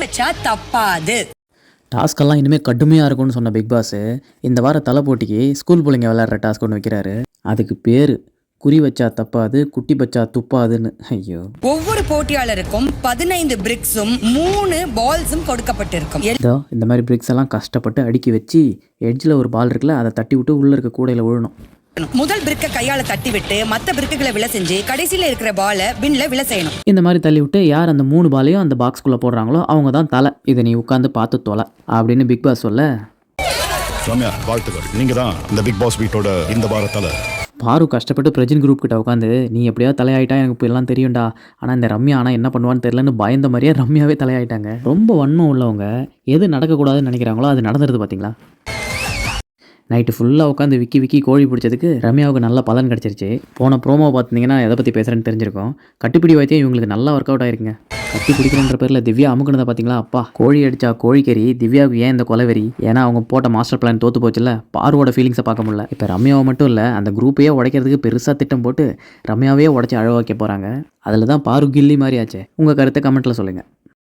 வச்சா தப்பாது. டாஸ்கெல்லாம் இனிமேல் கடுமையாக இருக்கும்னு சொன்ன பிக் பாஸ் இந்த வார தலை போட்டிக்கு ஸ்கூல் பிள்ளைங்க விளையாடுற டாஸ்க் ஒன்று வைக்கிறாரு. அதுக்கு பேர் குறி வச்சா தப்பாது குட்டி பச்சா துப்பாதுன்னு. ஐயோ, ஒவ்வொரு போட்டியாளருக்கும் 15 பிரிக்ஸும் 3 பால்ஸும் கொடுக்கப்பட்டிருக்கும். இதோ இந்த மாதிரி பிரிக்ஸ் எல்லாம் கஷ்டப்பட்டு அடுக்கி வச்சு எட்ஜில் ஒரு பால் இருக்குல்ல, அதை தட்டி விட்டு உள்ளே இருக்க கூடையில் விழணும். முதல் பிரிக்க கையால தட்டி விட்டு மற்ற பிரிக்குகளை விழ செஞ்சு கடைசியில இருக்கிற பாலை பின்ல விழ செய்யணும். இந்த மாதிரி தள்ளி விட்டு யார் அந்த 3 பாலையும் அந்த பாக்ஸ்குள்ளே போடுறாங்களோ அவங்க தான் தலை. இதை நீ உட்காந்து பார்த்து தொலை அப்படின்னு பிக் பாஸ் சொல்ல, ரம்யா வாழ்த்துக்கள், நீங்க தான் இந்த பிக் பாஸ் வீட்டோட இந்த வார தலை. பாரு கஷ்டப்பட்டு பிரஜின் குரூப் கிட்ட உட்காந்து நீ எப்படியாவது தலையாயிட்டா எனக்கு இப்போ எல்லாம் தெரியும்டா, ஆனால் இந்த ரம்யா ஆனால் என்ன பண்ணுவான்னு தெரியலன்னு பயந்த மாதிரியே ரம்யாவே தலையாயிட்டாங்க. ரொம்ப வன்மம் உள்ளவங்க எது நடக்கக்கூடாதுன்னு நினைக்கிறாங்களோ அது நடந்துருது பார்த்தீங்களா. நைட்டு ஃபுல்லாக உட்காந்து விக்கி கோழி பிடிச்சதுக்கு ரம்யாவுக்கு நல்ல பலன் கிடச்சிருச்சு. போன ப்ரோமோ பார்த்தீங்கன்னா எதை பற்றி பேசுகிறேன்னு தெரிஞ்சிருக்கும். கட்டுப்பிடி வைத்தியம் இவங்களுக்கு நல்லா ஒர்க் அவுட் ஆயிருக்குங்க. கட்டி பிடிக்கிறன்ற பேரில் திவ்யா அமுக்குனதை பார்த்தீங்களா. அப்பா, கோழி அடித்தா கோழிக்கறி. திவ்யாவுக்கு ஏன் இந்த கொலைவெறி? ஏன்னா அவங்க போட்ட மாஸ்டர் பிளான் தோற்று போச்சுல்ல. பாருவோட ஃபீலிங்ஸை பார்க்க முடியல. இப்போ ரம்யாவை மட்டும் இல்லை, அந்த குரூப்பையே உடைக்கிறதுக்கு பெருசாக திட்டம் போட்டு ரம்யாவே உடச்சி அழ வைக்க போகிறாங்க. அதில் தான் பாரு கில்லி மாதிரி ஆச்சு. உங்கள் கருத்தை கமெண்ட்டில் சொல்லுங்கள்.